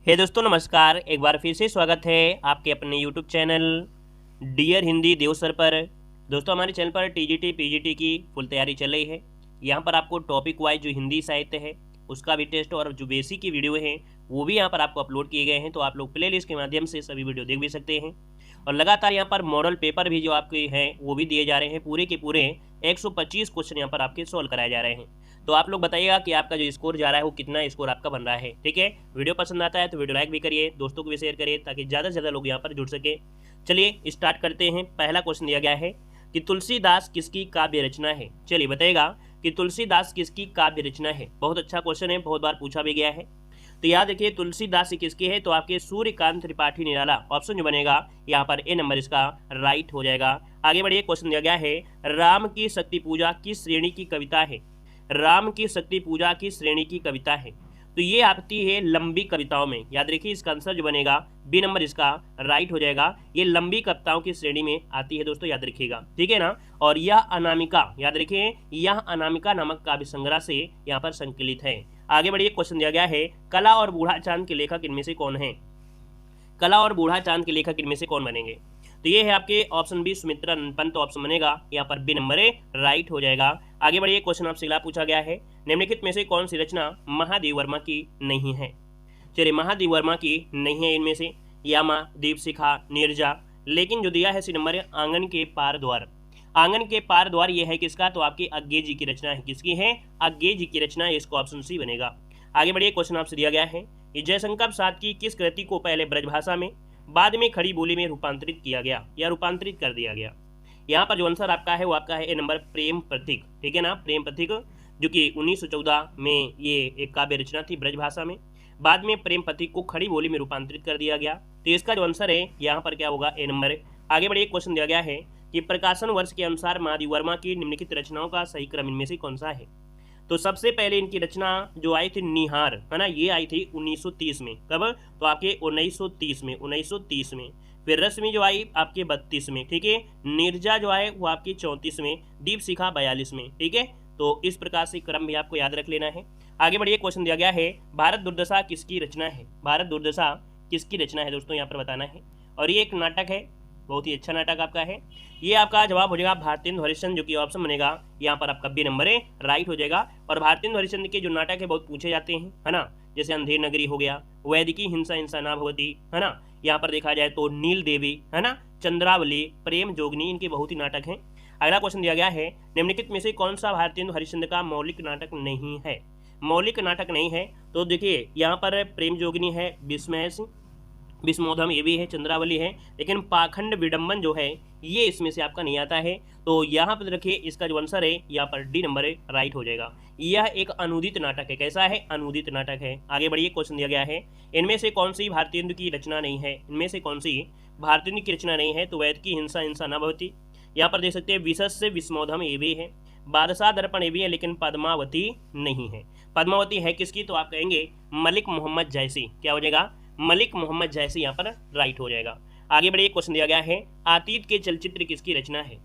हे दोस्तों नमस्कार। एक बार फिर से स्वागत है आपके अपने यूट्यूब चैनल डियर हिंदी देव सर पर। दोस्तों हमारे चैनल पर टीजीटी पीजीटी की फुल तैयारी चल रही है। यहाँ पर आपको टॉपिक वाइज जो हिंदी साहित्य है उसका भी टेस्ट और जो बेसिक की वीडियो है वो भी यहाँ पर आपको अपलोड किए गए हैं, तो आप लोग प्ले लिस्ट के माध्यम से सभी वीडियो देख भी सकते हैं। और लगातार यहाँ पर मॉडल पेपर भी जो आपके हैं वो भी दिए जा रहे हैं। पूरे के पूरे 125 क्वेश्चन यहाँ पर आपके सॉल्व कराए जा रहे हैं। तो आप लोग बताइएगा कि आपका जो स्कोर जा रहा है वो कितना स्कोर आपका बन रहा है। ठीक है, वीडियो पसंद आता है तो वीडियो लाइक भी करिए, दोस्तों को भी शेयर करिए ताकि ज़्यादा से ज़्यादा लोग यहाँ पर जुड़ सके। चलिए स्टार्ट करते हैं। पहला क्वेश्चन दिया गया है कि तुलसीदास किसकी काव्य रचना है। चलिए बताइएगा कि तुलसीदास किसकी काव्य रचना है। बहुत अच्छा क्वेश्चन है, बहुत बार पूछा भी गया है। तो याद रखिए तुलसीदास किसकी है, तो आपके सूर्यकांत त्रिपाठी निराला ऑप्शन जो बनेगा यहाँ पर ए नंबर इसका राइट हो जाएगा। आगे बढ़िए, क्वेश्चन दिया गया है राम की शक्ति पूजा किस श्रेणी की कविता है। राम की शक्ति पूजा की श्रेणी की कविता है, तो ये आती है लंबी कविताओं में। याद रखिए इसका आंसर जो बनेगा बी नंबर इसका राइट हो जाएगा। ये लंबी कविताओं की श्रेणी में आती है दोस्तों, याद रखिएगा। ठीक है ना। और यह अनामिका, याद रखिए यह अनामिका नामक काव्य संग्रह से यहाँ पर संकलित है। आगे बढ़िए, क्वेश्चन दिया गया है कला और बूढ़ा चांद के लेखक इनमें से कौन है। कला और बूढ़ा चांद के लेखक इनमें से कौन बनेंगे, तो ये है आपके option B Sumitra Pant option बनेगा यहाँ पर बी नंबर राइट हो जाएगा। आगे बढ़िए, क्वेश्चन आपसे अगला पूछा गया है निम्नलिखित में से कौन सी रचना महादेव वर्मा की नहीं है। चलिए महादेव वर्मा की नहीं है इनमें से यामा, दीपशिखा, नीरजा, लेकिन जो दिया है सी नंबर आंगन के पार द्वार। आंगन के पार द्वार ये है किसका, तो आपकी अज्ञे जी की रचना है। किसकी है, अज्ञे जी की रचना है, इसको ऑप्शन सी बनेगा। आगे बढ़िए, क्वेश्चन आपसे दिया गया है कि जयशंकर प्रसाद की किस कृति को पहले ब्रजभाषा में बाद में खड़ी बोली में रूपांतरित किया गया या रूपांतरित कर दिया गया। यहाँ पर जो आंसर आपका है वो आपका है ए नंबर प्रेम प्रतीक। ठीक है ना, प्रेम प्रतीक, जो कि 1914 में ये एक काव्य रचना थी ब्रजभाषा में, बाद में प्रेम प्रतीक को खड़ी बोली में रूपांतरित कर दिया गया। तो इसका जो आंसर है यहाँ पर क्या होगा, ए नंबर। आगे बढ़िए, क्वेश्चन दिया गया है कि प्रकाशन वर्ष के अनुसार महादेव वर्मा की निम्नलिखित रचनाओं का सही क्रम इनमें से कौन सा है। तो सबसे पहले इनकी रचना जो आई थी निहार, है ना, ये आई थी 1930 में। कब, तो आपके 1930 में। फिर रश्मि जो आई आपके 32 में। ठीक है, नीरजा जो आए वो आपकी 34 में, दीपशिखा 42 में। ठीक है, तो इस प्रकार से क्रम भी आपको याद रख लेना है। आगे बढ़िए, क्वेश्चन दिया गया है भारत दुर्दशा किसकी रचना है। भारत दुर्दशा किसकी रचना है दोस्तों, यहाँ पर बताना है। और ये एक नाटक है, बहुत ही अच्छा नाटक आपका है। ये आपका जवाब हो जाएगा भारतेंदु हरिश्चंद्र, जो कि ऑप्शन बनेगा यहाँ पर आपका बी नंबर राइट हो जाएगा। और भारतेंदु हरिश्चंद्र के जो नाटक है बहुत पूछे जाते हैं, है ना, जैसे अंधेर नगरी हो गया, वैदिकी हिंसा हिंसा ना भवती, है ना, यहाँ पर देखा जाए तो नील देवी, है ना, चंद्रावली, प्रेम जोगनी, इनके बहुत ही नाटक हैं। अगला क्वेश्चन दिया गया है निम्नलिखित में से कौन सा भारतेंदु हरिश्चंद्र का मौलिक नाटक नहीं है। मौलिक नाटक नहीं है, तो देखिए यहाँ पर प्रेम जोगनी है, विस्मय विस्मोधम ये भी है, चंद्रावली है, लेकिन पाखंड विडंबन जो है ये इसमें से आपका नहीं आता है। तो यहाँ पर रखिए इसका जो आंसर है यहाँ पर डी नंबर राइट हो जाएगा। यह एक अनुदित नाटक है। कैसा है, अनुदित नाटक है। आगे बढ़िए, क्वेश्चन दिया गया है इनमें से कौन सी भारतेंदु की रचना नहीं है। इनमें से कौन सी भारतेंदु की रचना नहीं है, तो वैद की हिंसा हिंसा न भवती, यहाँ पर देख सकते हैं विशस्य विस्मोधम ये भी है, बादशाह दर्पण ये भी है, लेकिन पद्मावती नहीं है। पद्मावती है किसकी, तो आप कहेंगे मलिक मोहम्मद जैसी। क्या हो जाएगा, मलिक मोहम्मद जैसी यहाँ पर राइट हो जाएगा। आगे बढ़िए, क्वेश्चन दिया गया है अतीत के चलचित्र किसकी रचना है।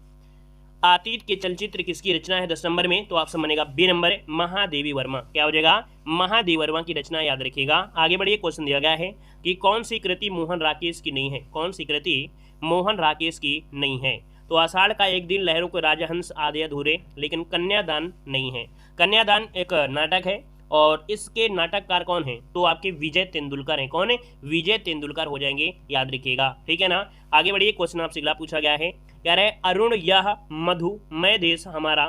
अतीत के चलचित्र किसकी रचना है 10 नंबर में, तो ऑप्शन बनेगा बी नंबर महादेवी वर्मा। क्या हो जाएगा, महादेवी वर्मा की रचना, याद रखिएगा। आगे बढ़िए, क्वेश्चन दिया गया है कि कौन सी कृति मोहन राकेश की नहीं है। कौन सी कृति मोहन राकेश की नहीं है, तो आषाढ़ का एक दिन, लहरों के राजहंस आदि अधूरे, लेकिन कन्यादान नहीं है। कन्यादान एक नाटक है और इसके नाटककार कौन है, तो आपके विजय तेंदुलकर हैं। कौन है, विजय तेंदुलकर हो जाएंगे, याद रखिएगा। ठीक है ना। आगे बढ़िए, क्वेश्चन आपसे अगला पूछा गया है, कह रहे अरुण यह मधु मैं देश हमारा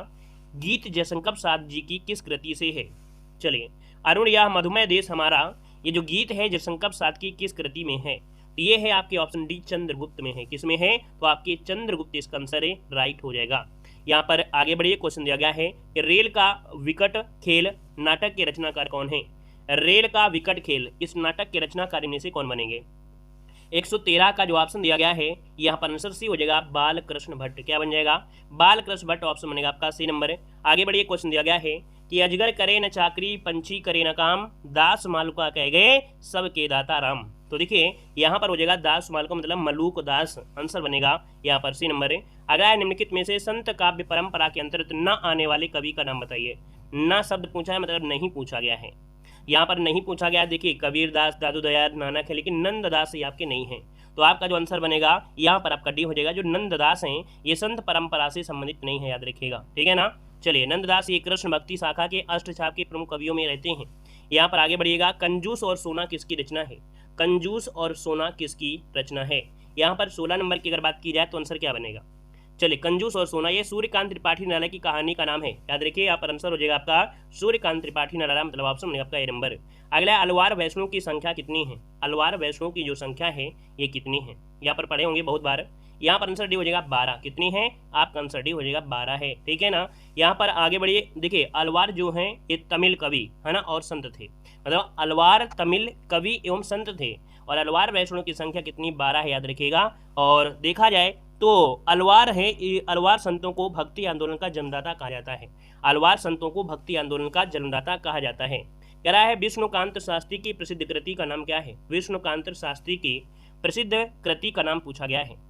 गीत जयशंकर प्रसाद जी की किस कृति से है। चलिए, अरुण यह मधुमय देश हमारा, ये जो गीत है जयशंकर प्रसाद की किस कृति में है, तो ये है आपके ऑप्शन डी चंद्रगुप्त में है। किसमें है, तो आपके चंद्रगुप्त इसका आंसर है राइट हो जाएगा। यहाँ पर आगे बढ़िए, क्वेश्चन दिया गया है कि रेल का विकट खेल नाटक के रचनाकार कौन है। रेल का विकट खेल, इस नाटक के रचनाकार में से कौन बनेंगे। 113 का जो ऑप्शन दिया गया है यहाँ पर आंसर सी हो जाएगा बाल कृष्ण भट्ट। क्या बन जाएगा, बाल कृष्ण भट्ट ऑप्शन बनेगा आपका सी नंबर। आगे बढ़िए, क्वेश्चन दिया गया है कि अजगर करे न चाकरी पंछी करे न काम दास मालुका कह गए सबके दाता राम। तो देखिए यहाँ पर हो जाएगा दास मालुका मतलब मलूक दास, आंसर बनेगा यहाँ पर सी नंबर। अगला निम्नलिखित में से संत काव्य परंपरा के अंतर्गत न आने वाले कवि का नाम बताइए। न शब्द पूछा है मतलब नहीं पूछा गया है। यहाँ पर नहीं पूछा गया, देखिए कबीरदास, दादू दयाल, नानक है, लेकिन नंददास ये आपके नहीं हैं। तो आपका जो आंसर बनेगा यहाँ पर आपका डी हो जाएगा। जो नंददास हैं ये संत परंपरा से संबंधित नहीं है, याद रखिएगा, ठीक है ना। चलिए, नंददास ये कृष्ण भक्ति शाखा के अष्टछाप के प्रमुख कवियों में रहते हैं। यहाँ पर आगे बढ़िएगा, कंजूस और सोना किसकी रचना है? कंजूस और सोना किसकी रचना है? यहाँ पर 16 नंबर की अगर बात की जाए तो आंसर क्या बनेगा? चलिए, कंजूस और सोना ये सूर्यकांत त्रिपाठी नारा की कहानी का नाम है, याद रखिए। यहाँ पर आंसर हो जाएगा आपका सूर्यकांत त्रिपाठी नारा, मतलब ऑप्शन बनेगा आपका ए नंबर। अगला, अलवार वैष्णव की संख्या कितनी है? अलवार वैष्णव की जो संख्या है ये कितनी है? यहाँ पर पढ़े होंगे बहुत बार। यहाँ पर आंसर डी हो जाएगा 12। कितनी है? आपका आंसर डी हो जाएगा 12 है, ठीक है ना। यहाँ पर आगे बढ़िए, देखिए अलवार जो है ये तमिल कवि है ना और संत थे, मतलब अलवार तमिल कवि एवं संत थे। और अलवार वैष्णव की संख्या कितनी? 12 है, याद रखिएगा। और देखा जाए तो अलवार है, अलवार संतों को भक्ति आंदोलन का जन्मदाता कहा जाता है। अलवार संतों को भक्ति आंदोलन का जन्मदाता कहा जाता है। कह रहा है विष्णुकांत शास्त्री की प्रसिद्ध कृति का नाम क्या है? विष्णुकांत शास्त्री की प्रसिद्ध कृति का नाम पूछा गया है।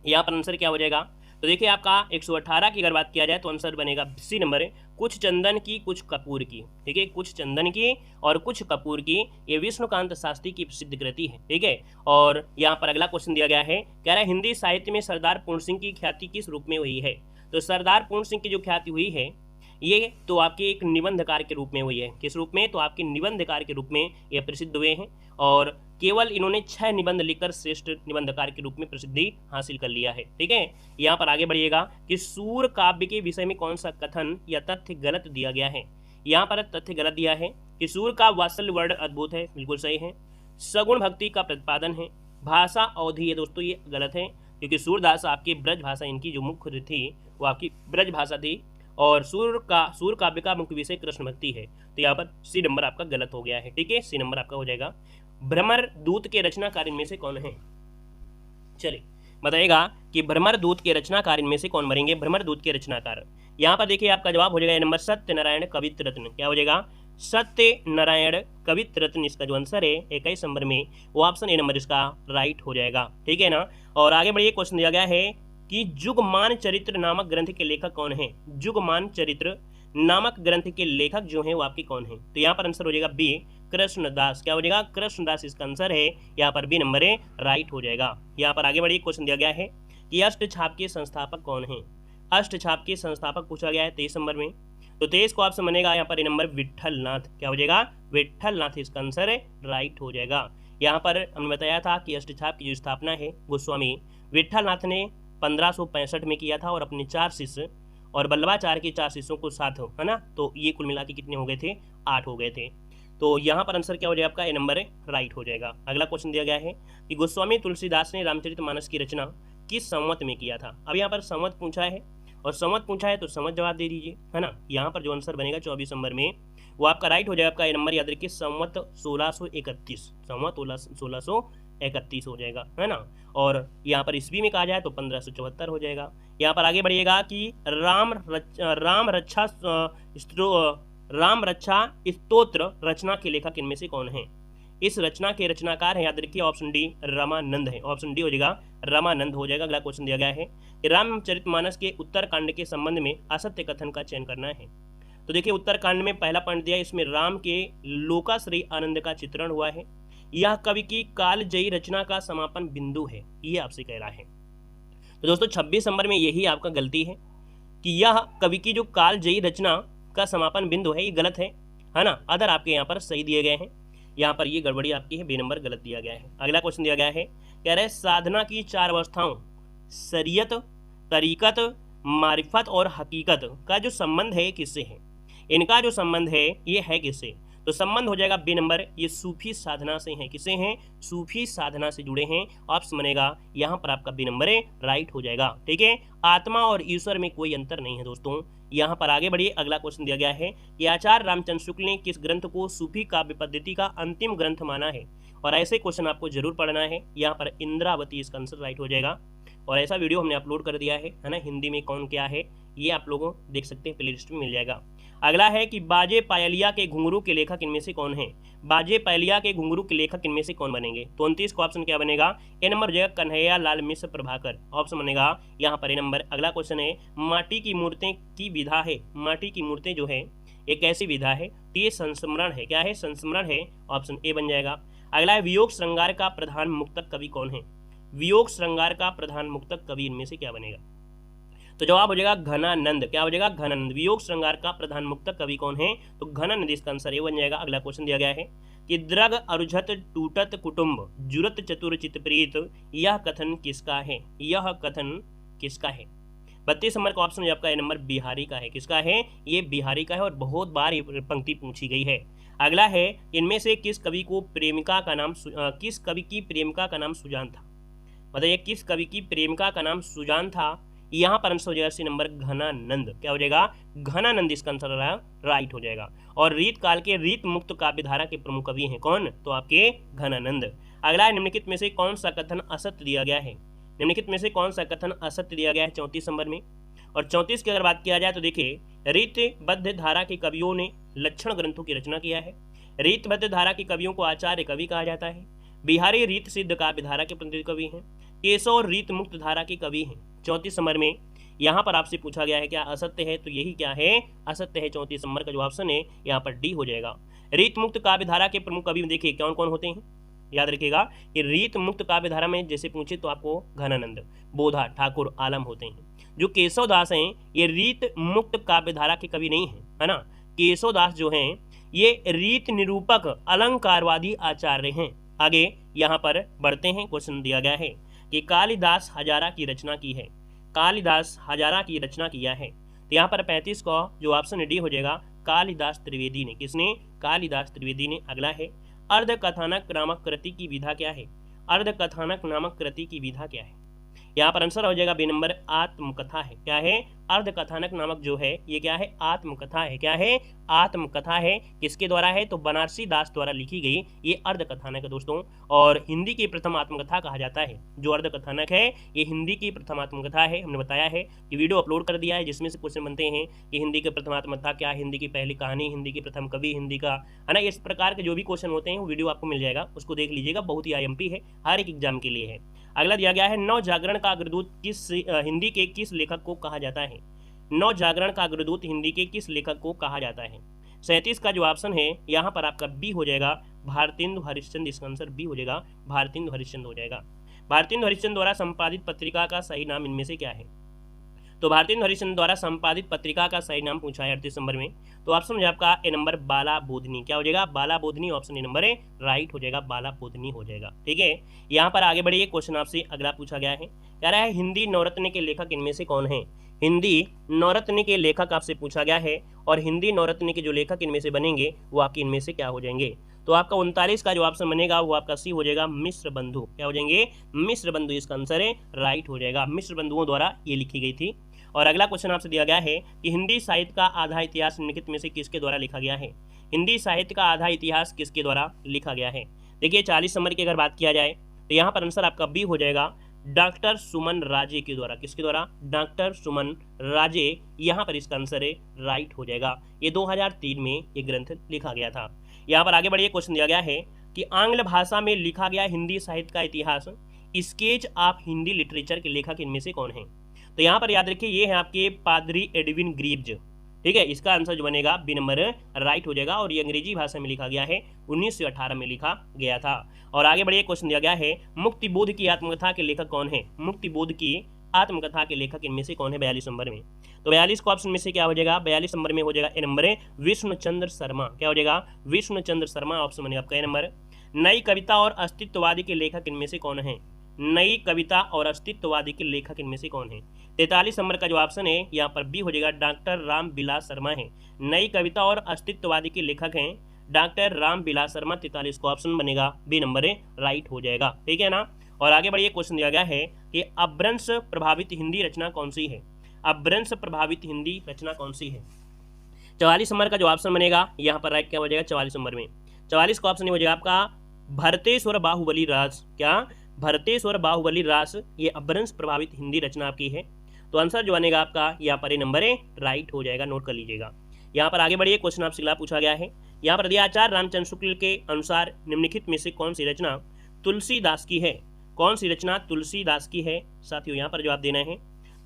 यहाँ पर आंसर क्या हो जाएगा? तो देखिए आपका 118 की अगर बात किया जाए तो आंसर बनेगा सी नंबर, कुछ चंदन की कुछ कपूर की, ठीक है। कुछ चंदन की और कुछ कपूर की, ये विष्णुकांत शास्त्री की प्रसिद्ध कृति है, ठीक है। और यहाँ पर अगला क्वेश्चन दिया गया है, कह रहा है हिंदी साहित्य में सरदार पूर्ण सिंह की ख्याति किस रूप में हुई है? तो सरदार पूर्ण सिंह की जो ख्याति हुई है ये तो आपके एक निबंधकार के रूप में हुई है। किस रूप में? तो आपके निबंधकार के रूप में ये प्रसिद्ध हुए हैं। और केवल इन्होंने 6 निबंध लिखकर श्रेष्ठ निबंधकार के रूप में प्रसिद्धि हासिल कर लिया है, ठीक है। यहाँ पर आगे बढ़िएगा कि सूर काव्य के विषय में कौन सा कथन या तथ्य गलत दिया गया है? यहाँ पर तथ्य गलत दिया है कि सूर का वात्सल्य वर्ण अद्भुत है, बिल्कुल सही है। सगुण भक्ति का प्रतिपादन है। भाषा अवधि है दोस्तों, ये गलत है, क्योंकि सूरदास आपकी ब्रज भाषा, इनकी जो मुख्य थी वो आपकी ब्रज भाषा थी। और सूर काव्य का मुख्य विषय कृष्ण भक्ति है। तो यहाँ पर सी नंबर आपका गलत हो गया है, ठीक है। सी नंबर आपका हो जाएगा। भ्रमर दूत के रचनाकार इनमें से कौन है? चलिए बताइएगा कि भ्रमर दूत के रचनाकार इनमें से कौन बनेंगे? भ्रमर दूत के रचनाकार, यहाँ पर देखिए आपका जवाब हो जाएगा नंबर सत्यनारायण कवित्र रत्न। क्या हो जाएगा? सत्यनारायण कवित्र रत्न इसका जो आंसर है 21 नंबर में, वो ऑप्शन ए नंबर इसका राइट हो जाएगा, ठीक है ना। और आगे बढ़िए, क्वेश्चन दिया गया है कि जुगमान चरित्र नामक ग्रंथ के लेखक कौन है? जुगमान चरित्र नामक ग्रंथ के लेखक जो हैं वो आपके कौन हैं? तो यहाँ पर आंसर हो जाएगा बी, कृष्णदास। क्या हो जाएगा? कृष्णदास इसका आंसर है, यहाँ पर बी नंबर है, राइट हो जाएगा। यहाँ पर आगे बढ़िए, क्वेश्चन दिया गया है कि अष्टछाप के संस्थापक कौन है? अष्टछाप के संस्थापक पूछा गया है 23 नंबर में। तो 23 को ऑप्शन बनेगा यहाँ पर ए नंबर विठल नाथ। क्या हो जाएगा? विठल नाथ इसका आंसर है, राइट हो जाएगा। यहाँ पर हमने बताया था कि अष्टछाप की जो स्थापना है गोस्वामी विठल नाथ ने 1565 में किया था, और अपने 4 शिष्य और वल्लभाचार्य के 4 शिष्यों को साथ, है ना, तो ये कुल मिला के कितने हो गए थे? 8 हो गए थे। तो यहाँ पर आंसर क्या हो जाएगा आपका? ए नंबर है, राइट हो जाएगा। अगला क्वेश्चन दिया गया है कि गोस्वामी तुलसीदास ने रामचरितमानस की रचना किस संवत में किया था? अब यहाँ पर संवत पूछा है, और संवत पूछा है तो संवत जवाब दे दीजिए, है ना। यहाँ पर जो आंसर बनेगा 24 नंबर में, वो आपका राइट हो जाएगा। आपका ए नंबर याद रखिए, संवत 1631, संवत 1631 हो जाएगा, है ना। और यहाँ पर ईस्वी में कहा जाए तो 1574 हो जाएगा। यहाँ पर आगे बढ़िएगा कि राम रक्षा स्तोत्र रचना के लेखक इनमें से कौन है? इस रचना के रचनाकार है, याद रखिए, ऑप्शन डी रामानंद है। ऑप्शन डी हो जाएगा, रामानंद हो जाएगा। अगला क्वेश्चन दिया गया है कि रामचरितमानस के उत्तरकांड के संबंध में असत्य कथन का चयन करना है। तो देखिए, उत्तरकांड में पहला पॉइंट दिया, इसमें राम के लोकाश्रयी आनंद का चित्रण हुआ है। यह कवि की कालजयी रचना का समापन बिंदु है, ये आपसे कह रहा है। तो दोस्तों 26 नंबर में यही आपका गलती है कि यह कवि की जो कालजयी रचना का समापन बिंदु है, ये गलत है ना। अदर आपके यहाँ पर सही दिए गए हैं, यहाँ पर ये गड़बड़ी आपकी है, बी नंबर गलत दिया गया है। अगला क्वेश्चन दिया गया है, कह रहे साधना की 4 अवस्थाओं शरीयत, तरीकत, मारिफत और हकीकत का जो संबंध है किससे है? इनका जो संबंध है ये है किससे? तो संबंध हो जाएगा बी नंबर, ये सूफी साधना से हैं। किससे हैं? सूफी साधना से जुड़े हैं। ऑप्शन बनेगा यहाँ पर आपका बी नंबर है, राइट हो जाएगा, ठीक है। आत्मा और ईश्वर में कोई अंतर नहीं है दोस्तों। यहाँ पर आगे बढ़िए, अगला क्वेश्चन दिया गया है कि आचार्य रामचंद्र शुक्ल ने किस ग्रंथ को सूफी काव्य पद्धति का अंतिम ग्रंथ माना है? और ऐसे क्वेश्चन आपको जरूर पढ़ना है। यहाँ पर इंद्रावती इसका आंसर राइट हो जाएगा। और ऐसा वीडियो हमने अपलोड कर दिया है ना, हिंदी में कौन क्या है ये आप लोगों देख सकते हैं, प्ले लिस्ट में मिल जाएगा। अगला है कि बाजे पायलिया के घुंघरू के लेखक इनमें से कौन है? बाजे पायलिया के घुंघरू के लेखक इनमें से कौन बनेंगे? तो 29 का ऑप्शन क्या बनेगा? ए नंबर हो जाएगा कन्हैया लाल मिश्र प्रभाकर। ऑप्शन बनेगा यहाँ पर ए नंबर। अगला क्वेश्चन है माटी की मूर्तें की विधा है। माटी की मूर्तें जो है एक ऐसी विधा है, तो ये संस्मरण है। क्या है? संस्मरण है, ऑप्शन ए बन जाएगा। अगला है वियोग श्रृंगार का प्रधान मुक्तक कवि कौन है? वियोग श्रृंगार का प्रधान मुक्तक कवि इनमें से क्या बनेगा? तो जवाब हो जाएगा घनानंद। क्या हो जाएगा? घनानंद। वियोग श्रृंगार का प्रधान मुक्तक कवि कौन है? तो घनानंद इसका आंसर ये बन जाएगा। अगला क्वेश्चन दिया गया है कि द्रग अरुझत टूटत कुटुंब जुरत चतुर चितप्रीत, यह कथन किसका है? यह कथन किसका है? 32 नंबर का ऑप्शन आपका नंबर बिहारी का है। किसका है? ये बिहारी का है और बहुत बार ये पंक्ति पूछी गई है। अगला है इनमें से किस कवि को प्रेमिका का नाम किस कवि की प्रेमिका का नाम सुजान था? बताइए किस कवि की प्रेमिका का नाम सुजान था? यहाँ पर आंसर हो जाएगा सी नंबर घनानंद। क्या हो जाएगा? घनानंद इसका आंसर राइट हो जाएगा। और रीत काल के रीत मुक्त काव्यधारा के प्रमुख कवि हैं कौन? तो आपके घनानंद। अगला है निम्नलिखित में से कौन सा कथन असत्य दिया गया है? निम्नलिखित में से कौन सा कथन असत्य दिया गया है 34 नंबर में? और 34 की अगर बात किया जाए तो देखिए रीतबद्ध धारा के कवियों ने लक्षण ग्रंथों की रचना किया है। रीतबद्ध धारा के कवियों को आचार्य कवि कहा जाता है। बिहारी रीत सिद्ध काव्य धारा के प्रतिनिधि कवि हैं। केशव रीत मुक्त धारा के कवि हैं। 34 नंबर में यहाँ पर आपसे पूछा गया है क्या असत्य है? तो यही क्या है? असत्य है। 34 नंबर का जो ऑप्शन है यहाँ पर डी हो जाएगा। रीत मुक्त काव्य धारा के प्रमुख कवि देखिए कौन कौन होते हैं, याद रखिएगा कि रीत मुक्त काव्य धारा में जैसे पूछे तो आपको घनानंद, बोधा, ठाकुर, आलम होते हैं। जो केशव दास हैं ये रीत मुक्त काव्य धारा के कवि नहीं हैं, है ना। केशव दास जो हैं ये रीत निरूपक अलंकारवादी आचार्य हैं। आगे यहाँ पर बढ़ते हैं। क्वेश्चन दिया गया है कि कालिदास हजारा की रचना की है। कालिदास हजारा की रचना किया है। तो यहाँ पर 35 का जो ऑप्शन डी हो जाएगा कालिदास त्रिवेदी ने। किसने? कालिदास त्रिवेदी ने। अगला है अर्ध कथानक नामक कृति की विधा क्या है? अर्ध कथानक नामक कृति की विधा क्या है? यहाँ पर आंसर हो जाएगा बी नंबर आत्मकथा है। क्या है? अर्ध कथानक नामक जो है ये क्या है? आत्मकथा है। क्या है? आत्मकथा है। किसके द्वारा है? तो बनारसी दास द्वारा लिखी गई ये अर्ध कथानक है दोस्तों। और हिंदी की प्रथम आत्मकथा कहा जाता है। जो अर्ध कथानक है ये हिंदी की प्रथम आत्मकथा है। हमने बताया है कि वीडियो अपलोड कर दिया है जिसमें से क्वेश्चन बनते हैं कि हिंदी की प्रथम आत्मकथा क्या, हिंदी की पहली कहानी, हिंदी की प्रथम कवि, हिंदी का, है ना, इस प्रकार के जो भी क्वेश्चन होते हैं वो वीडियो आपको मिल जाएगा, उसको देख लीजिएगा। बहुत ही IMP है, हर एक एग्जाम के लिए है। अगला दिया गया है नव जागरण का अग्रदूत किस हिंदी के किस लेखक को कहा जाता है? नव जागरण का अग्रदूत हिंदी के किस लेखक को कहा जाता है? 37 का जो ऑप्शन है यहाँ पर आपका बी हो जाएगा भारतेंदु हरिश्चंद्र। इसका आंसर बी हो जाएगा भारतेंदु हरिश्चंद्र हो जाएगा। भारतेंदु हरिश्चंद्र द्वारा संपादित पत्रिका का सही नाम इनमें से क्या है? तो भारतेंदु हरिश्चंद्र द्वारा संपादित पत्रिका का सही नाम पूछा है 38 नंबर में। तो ऑप्शन हो जाएगा आपका ए नंबर बाला बोधनी। क्या हो जाएगा? बाला Bodhani. Option A number right हो जाएगा, बाला बोधनी हो जाएगा। ठीक है, यहाँ पर आगे बढ़िए। क्वेश्चन आपसे अगला पूछा गया है, कह रहा है हिंदी नवरत्न के लेखक इनमें से कौन है? हिंदी नवरत्न के लेखक आपसे पूछा गया है। और हिंदी नवरत्न के जो लेखक इनमें से बनेंगे वो आपके इनमें से क्या हो जाएंगे? तो आपका 39 का जो ऑप्शन बनेगा वो आपका सी हो जाएगा मिश्र बंधु। क्या हो जाएंगे? मिश्र बंधु इसका आंसर है राइट हो जाएगा। मिश्र बंधुओं द्वारा ये लिखी गई थी। और अगला क्वेश्चन आपसे दिया गया है कि हिंदी साहित्य का आधा इतिहास निम्नलिखित में से किसके द्वारा लिखा गया है? हिंदी साहित्य का आधा इतिहास किसके द्वारा लिखा गया है? देखिए 40 नंबर की अगर बात किया जाए तो यहाँ पर आंसर आपका बी हो जाएगा डॉक्टर सुमन राजे के द्वारा। किसके द्वारा? डॉक्टर सुमन राजे। यहाँ पर इसका आंसर है राइट हो जाएगा। ये 2003 में ये ग्रंथ लिखा गया था। यहाँ पर आगे बढ़िए। क्वेश्चन दिया गया है कि आंग्ल भाषा में लिखा गया हिंदी साहित्य का इतिहास स्केच ऑफ हिंदी लिटरेचर के लेखक इनमें से कौन है? तो यहाँ पर याद रखिए ये है आपके पादरी एडविन ग्रीव्ज। ठीक है, इसका आंसर जो बनेगा बी नंबर राइट हो जाएगा। और ये अंग्रेजी भाषा में लिखा गया है, 1918 में लिखा गया था। और आगे बढ़िए। क्वेश्चन दिया गया है मुक्तिबोध की आत्मकथा के लेखक कौन है? मुक्तिबोध की आत्मकथा के लेखक इनमें से कौन है 42 नंबर में? तो 42 को ऑप्शन में से क्या हो जाएगा? 42 नंबर में हो जाएगा ए नंबर विष्णुचंद्र शर्मा। क्या हो जाएगा? विष्णुचंद्र शर्मा। ऑप्शन बनेगा आपका ए नंबर। नई कविता और अस्तित्ववादी के लेखक इनमें से कौन है? नई कविता और अस्तित्ववादी के लेखक इनमें से कौन है? 43 नंबर का जो ऑप्शन है यहाँ पर बी हो जाएगा डॉक्टर राम बिलास शर्मा है। नई कविता और अस्तित्ववादी के लेखक हैं डॉक्टर राम बिलास शर्मा। 43 को ऑप्शन बनेगा बी नंबर राइट हो जाएगा। ठीक है ना। और आगे बढ़िए। क्वेश्चन दिया गया है कि अपभ्रंश प्रभावित हिंदी रचना कौन सी है? अपभ्रंश प्रभावित हिंदी रचना कौन सी है? 44 नंबर का जो ऑप्शन बनेगा यहाँ पर राइट क्या हो जाएगा? 44 नंबर में 44 का ऑप्शन हो जाएगा आपका भरतेश्वर बाहुबली रास। क्या? भरतेश्वर बाहुबली रास। ये अपभ्रंश प्रभावित हिंदी रचना आपकी है। तो आंसर जो बनेगा आपका यहाँ पर नंबर राइट हो जाएगा, नोट कर लीजिएगा। यहाँ पर आगे बढ़िए। क्वेश्चन आपसे अगला पूछा गया है, यहाँ पर दिया आचार्य रामचंद्र शुक्ल के अनुसार निम्नलिखित में से कौन सी रचना तुलसीदास की है? कौन सी रचना तुलसीदास की है? साथियों यहाँ पर जवाब देना है,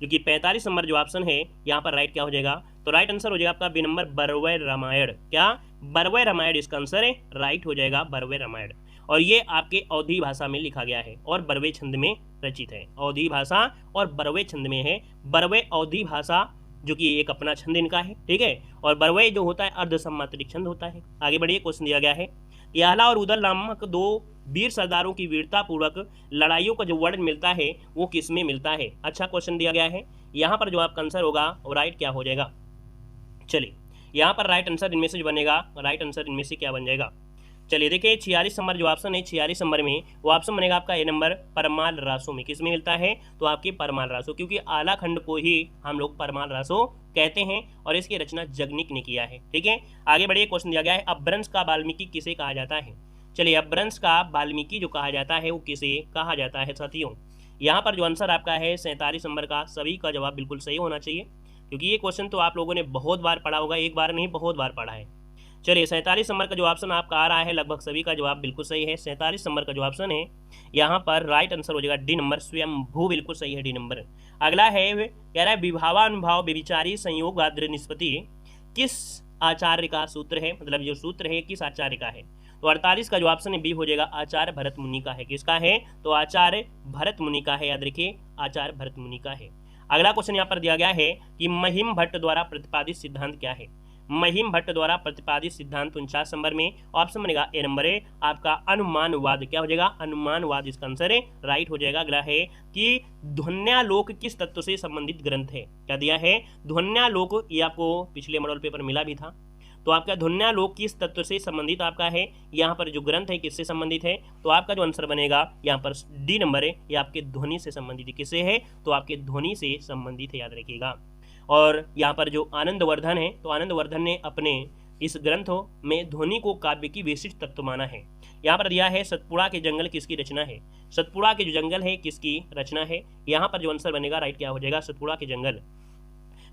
जो कि 45 नंबर जो ऑप्शन है यहाँ पर राइट क्या हो जाएगा? तो राइट आंसर हो जाएगा आपका बी नंबर बरवे रामायण। क्या बरवे रामायण इसका आंसर है, राइट हो जाएगा बरवे रामायण। और ये आपके अवधी भाषा में लिखा गया है और बरवे छंद में रचित है। अवधी भाषा और बरवे छंद में है। बरवे अवधी भाषा जो कि एक अपना छंद इनका है, ठीक है, और बरवे जो होता है अर्धसम्मात्रिक छंद होता है। आगे बढ़िए, क्वेश्चन दिया गया है याहला और उदल नामक दो वीर सरदारों की वीरता पूर्वक लड़ाइयों का जो वर्णन मिलता है वो किसमें मिलता है। अच्छा क्वेश्चन दिया गया है। यहाँ पर जो आपका आंसर होगा वो राइट क्या हो जाएगा। चलिए यहाँ पर राइट आंसर इनमें से जो बनेगा, राइट आंसर इनमें से क्या बन जाएगा। चलिए देखिए 46 नंबर जो ऑप्शन है, 46 नंबर में वो ऑप्शन बनेगा आपका ए नंबर परमाल रासों में। किस में मिलता है, तो आपके परमाल रासों, क्योंकि आला खंड को ही हम लोग परमाल रासों कहते हैं और इसकी रचना जगनिक ने किया है। ठीक है, आगे बढ़िए, क्वेश्चन दिया गया है अपभ्रंश का वाल्मीकि किसे कहा जाता है। चलिए अपभ्रंश का वाल्मीकि जो कहा जाता है वो किसे कहा जाता है साथियों। यहाँ पर जो आंसर आपका है 47 नंबर का, सभी का जवाब बिल्कुल सही होना चाहिए, क्योंकि ये क्वेश्चन तो आप लोगों ने बहुत बार पढ़ा होगा, एक बार नहीं बहुत बार पढ़ा है। चलिए 47 नंबर का जो ऑप्शन आपका आ रहा है लगभग सभी का जवाब बिल्कुल सही है। 47 नंबर का जो ऑप्शन है यहाँ पर राइट आंसर हो जाएगा डी नंबर स्वयंभू, बिल्कुल सही है डी नंबर। अगला है कह रहा है विभावानुभाव व्यभिचारी संयोग आद्र निष्पत्ति किस आचार्य का सूत्र है, मतलब जो सूत्र है किस आचार्य का है। तो 48 का जो ऑप्शन है बी हो जाएगा आचार्य भरत मुनि का है। किसका है, तो आचार्य भरत मुनि का है, याद रखिए आचार्य भरत मुनि का है। अगला क्वेश्चन यहाँ पर दिया गया है कि महिम भट्ट द्वारा प्रतिपादित सिद्धांत क्या है। महिम भट्ट द्वारा प्रतिपादित सिद्धांत 49 नंबर में ऑप्शन बनेगा ए नंबर है आपका अनुमानवाद। क्या हो जाएगा, अनुमानवाद इसका आंसर है, राइट हो जाएगा। अगला है कि ध्वन्यालोक किस तत्व से संबंधित ग्रंथ है। क्या दिया है, ध्वन्यालोक, ये आपको पिछले मॉडल पेपर मिला भी था। तो आपका ध्वन्यालोक किस तत्व से संबंधित आपका है, यहाँ पर जो ग्रंथ है किससे संबंधित है, तो आपका जो आंसर बनेगा यहाँ पर डी नंबर है, ये आपके ध्वनि से संबंधित है। किससे है, तो आपके ध्वनि से संबंधित है, याद रखिएगा। और यहाँ पर जो आनंदवर्धन है, तो आनंदवर्धन ने अपने इस ग्रंथों में ध्वनि को काव्य की विशिष्ट तत्व माना है। यहाँ पर दिया है सतपुड़ा के जंगल किसकी रचना है। सतपुड़ा के जो जंगल है किसकी रचना है, यहाँ पर जो आंसर बनेगा राइट क्या हो जाएगा, सतपुड़ा के जंगल।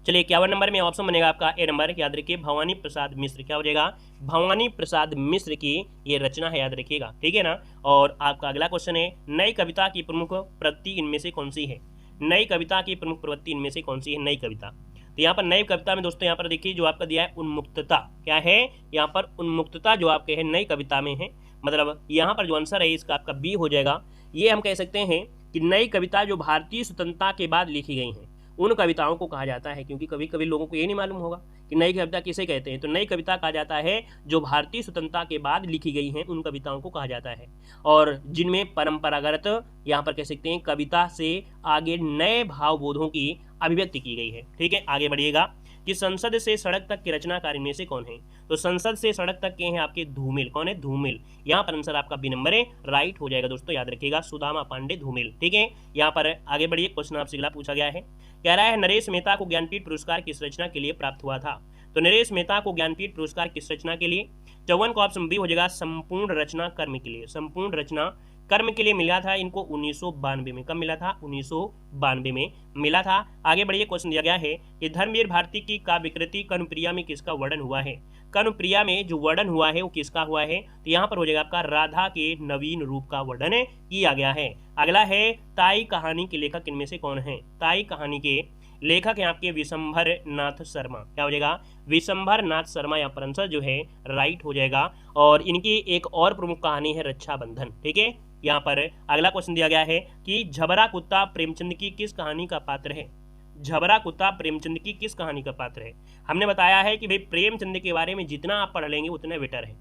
चलिए 51 नंबर में ऑप्शन बनेगा आपका ए नंबर, याद रखिए भवानी प्रसाद मिश्र। क्या हो जाएगा, भवानी प्रसाद मिश्र की ये रचना है, याद रखिएगा, ठीक है ना। और आपका अगला क्वेश्चन है नई कविता की प्रमुख प्रवृत्ति इनमें से कौन सी है। नई कविता की प्रमुख प्रवृत्ति इनमें से कौन सी है, नई कविता। तो यहाँ पर नई कविता में दोस्तों यहाँ पर देखिए जो आपका दिया है उन्मुक्तता। क्या है, यहाँ पर उन्मुक्तता जो आपके है नई कविता में है, मतलब यहाँ पर जो आंसर है इसका आपका बी हो जाएगा। ये हम कह सकते हैं कि नई कविता जो भारतीय स्वतंत्रता के बाद लिखी गई हैं उन कविताओं को कहा जाता है, क्योंकि कभी कभी लोगों को ये नहीं मालूम होगा कि नई कविता किसे कहते हैं। तो नई कविता कहा जाता है जो भारतीय स्वतंत्रता के बाद लिखी गई हैं उन कविताओं को कहा जाता है, और जिनमें परंपरागत यहाँ पर कह सकते हैं कविता से आगे नए भावबोधों की अभिव्यक्ति की गई है। ठीक है, आगे बढ़िएगा कि संसद से सड़क तक के रचनाकार इनमें से कौन है। तो संसद से सड़क तक के हैं आपके धूमिल। कौन है, धूमिल। यहाँ पर आंसर आपका बी नंबर है, राइट हो जाएगा दोस्तों, याद रखिएगा सुदामा पांडे धूमिल। ठीक है, यहाँ पर आगे बढ़िए, क्वेश्चन आपसे अगला पूछा गया है, कह रहा है नरेश मेहता को ज्ञानपीठ पुरस्कार किस रचना के लिए प्राप्त हुआ था। तो नरेश मेहता को ज्ञानपीठ पुरस्कार किस रचना के लिए, 54 का ऑप्शन बी हो जाएगा संपूर्ण रचना कर्म के लिए। संपूर्ण रचना कर्म के लिए मिला था इनको 1992 में। कब मिला था, 1992 में मिला था। आगे बढ़िए, क्वेश्चन दिया गया है कि धर्मवीर भारती की काव्य कृति कर्णप्रिया में किसका वर्णन हुआ है। कर्णप्रिया में जो वर्णन हुआ है वो किसका हुआ है, तो यहाँ पर हो जाएगा आपका राधा के नवीन रूप का वर्णन किया गया है। अगला है ताई कहानी के लेखक इनमें से कौन है। ताई कहानी के लेखक हैं आपके विशंभर नाथ शर्मा। क्या हो जाएगा, विशंभर नाथ शर्मा, यहाँ पर आंसर जो है राइट हो जाएगा। और इनकी एक और प्रमुख कहानी है रक्षाबंधन। ठीक है, यहाँ पर अगला क्वेश्चन दिया गया है कि झबरा कुत्ता प्रेमचंद की किस कहानी का पात्र है। झबरा कुत्ता प्रेमचंद की किस कहानी का पात्र है। हमने बताया है कि भाई प्रेमचंद के बारे में जितना आप पढ़ लेंगे उतना बेटर है।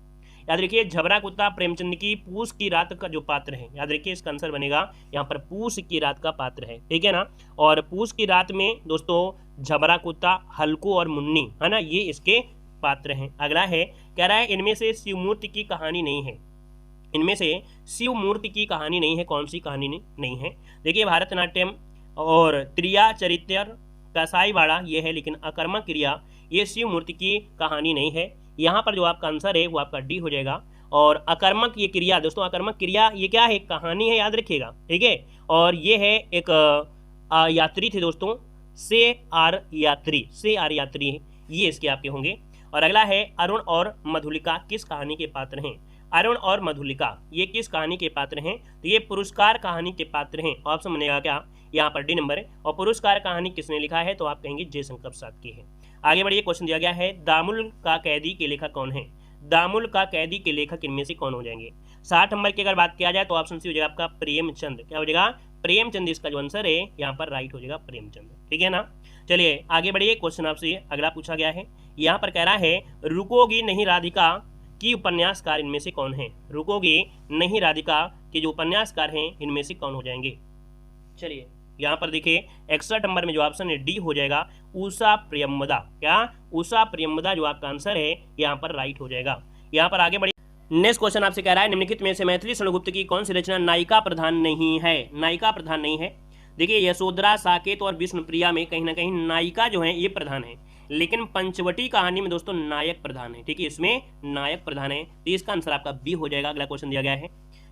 याद रखिए झबरा कुत्ता प्रेमचंद की पूस की रात का जो पात्र है, याद रखिए इसका आंसर बनेगा यहाँ पर पूस की रात का पात्र है। ठीक है ना, और पूस की रात में दोस्तों झबरा कुत्ता, हल्कू और मुन्नी है ना, ये इसके पात्र हैं। अगला है कह रहा है इनमें से शिवमूर्ति की कहानी नहीं है। इनमें से शिव मूर्ति की कहानी नहीं है। कौन सी कहानी नहीं है, देखिए भारतनाट्यम और त्रिया चरित्र कसाईवाड़ा ये है, लेकिन अकर्मक क्रिया ये शिव मूर्ति की कहानी नहीं है। यहाँ पर जो आपका आंसर है वो आपका डी हो जाएगा। और अकर्मक ये क्रिया दोस्तों, अकर्मक क्रिया ये क्या है, कहानी है, याद रखिएगा। ठीक है, और ये है एक यात्री थे दोस्तों, से आर यात्री ये इसके आपके होंगे। और अगला है अरुण और मधुलिका किस कहानी के पात्र हैं। अरुण और मधुलिका ये किस कहानी के पात्र हैं, तो ये पुरस्कार कहानी के पात्र हैं। ऑप्शन बनेगा क्या, यहाँ पर डी नंबर है। और पुरस्कार कहानी किसने लिखा है, तो आप कहेंगे जयशंकर प्रसाद की है। आगे बढ़िए, क्वेश्चन दिया गया है दामुल का कैदी के लेखक कौन है। दामुल का कैदी के लेखक इनमें से कौन हो जाएंगे। 60 नंबर की अगर बात किया जाए तो ऑप्शन सी हो जाएगा आपका प्रेमचंद। क्या हो जाएगा, प्रेमचंद इसका जो आंसर है यहाँ पर राइट हो जाएगा प्रेमचंद, ठीक है ना। चलिए आगे बढ़िए, क्वेश्चन आपसे अगला पूछा गया है, यहाँ पर कह रहा है रुकोगी नहीं राधिका की उपन्यासकार इनमें से कौन है। रुकोगी नहीं राधिका के जो उपन्यासकार हैं इनमें से कौन हो जाएंगे। चलिए यहाँ पर देखिए 61 नंबर में जो ऑप्शन है डी हो जाएगा उषा प्रियंवदा। क्या, उषा प्रियंवदा जो आपका आंसर है यहाँ पर राइट हो जाएगा। यहाँ पर आगे बढ़िए, नेक्स्ट क्वेश्चन आपसे कह रहा है निम्नलिखित में से मैथिली शरणगुप्त की कौन सी रचना नायिका प्रधान नहीं है। नायिका प्रधान नहीं है। देखिए यशोधरा, साकेत और विष्णुप्रिया में कहीं ना कहीं नायिका जो है ये प्रधान है, लेकिन पंचवटी कहानी में दोस्तों नायक प्रधान है, ठीक है, इसमें नायक प्रधान है, तो इसका आंसर आपका बी हो जाएगा। अगला क्वेश्चन दिया गया है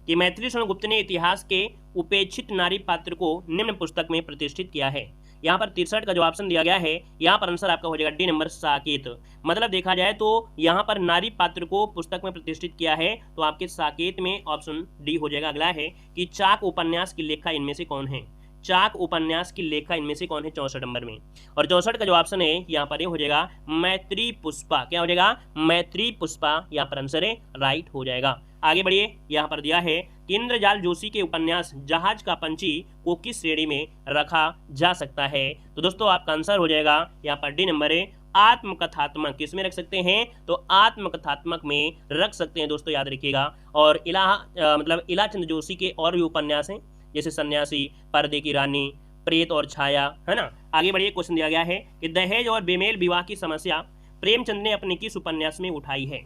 कि मैथिली शरणगुप्त ने इतिहास के उपेक्षित नारी पात्र को निम्न पुस्तक में प्रतिष्ठित किया है। यहाँ पर 63 का जो ऑप्शन दिया गया है यहाँ पर आंसर आपका हो जाएगा डी नंबर साकेत। मतलब देखा जाए तो यहाँ पर नारी पात्र को पुस्तक में प्रतिष्ठित किया है तो आपके साकेत में ऑप्शन डी हो जाएगा। अगला है कि चाक उपन्यास की लेखा इनमें से कौन है। चाक उपन्यास की लेखा इनमें से कौन है 64 नंबर में। और 64 का जो ऑप्शन है यहाँ पर ये हो जाएगा मैत्री पुष्पा। क्या हो जाएगा, मैत्री पुष्पा यहाँ पर आंसर है राइट हो जाएगा। आगे बढ़िए, यहाँ पर दिया है कि इंद्रजाल जोशी के उपन्यास जहाज का पंछी को किस श्रेणी में रखा जा सकता है। तो दोस्तों आपका आंसर हो जाएगा यहाँ पर डी नंबर है आत्मकथात्मक। किस में रख सकते हैं, तो आत्मकथात्मक में रख सकते हैं दोस्तों, याद रखिएगा। और मतलब इलाचंद जोशी के और भी उपन्यास हैं जैसे सन्यासी, पर्दे की रानी, प्रेत और छाया, है ना। आगे बढ़िए, क्वेश्चन दिया गया है कि दहेज और बेमेल विवाह की समस्या प्रेमचंद ने अपने किस उपन्यास में उठाई है।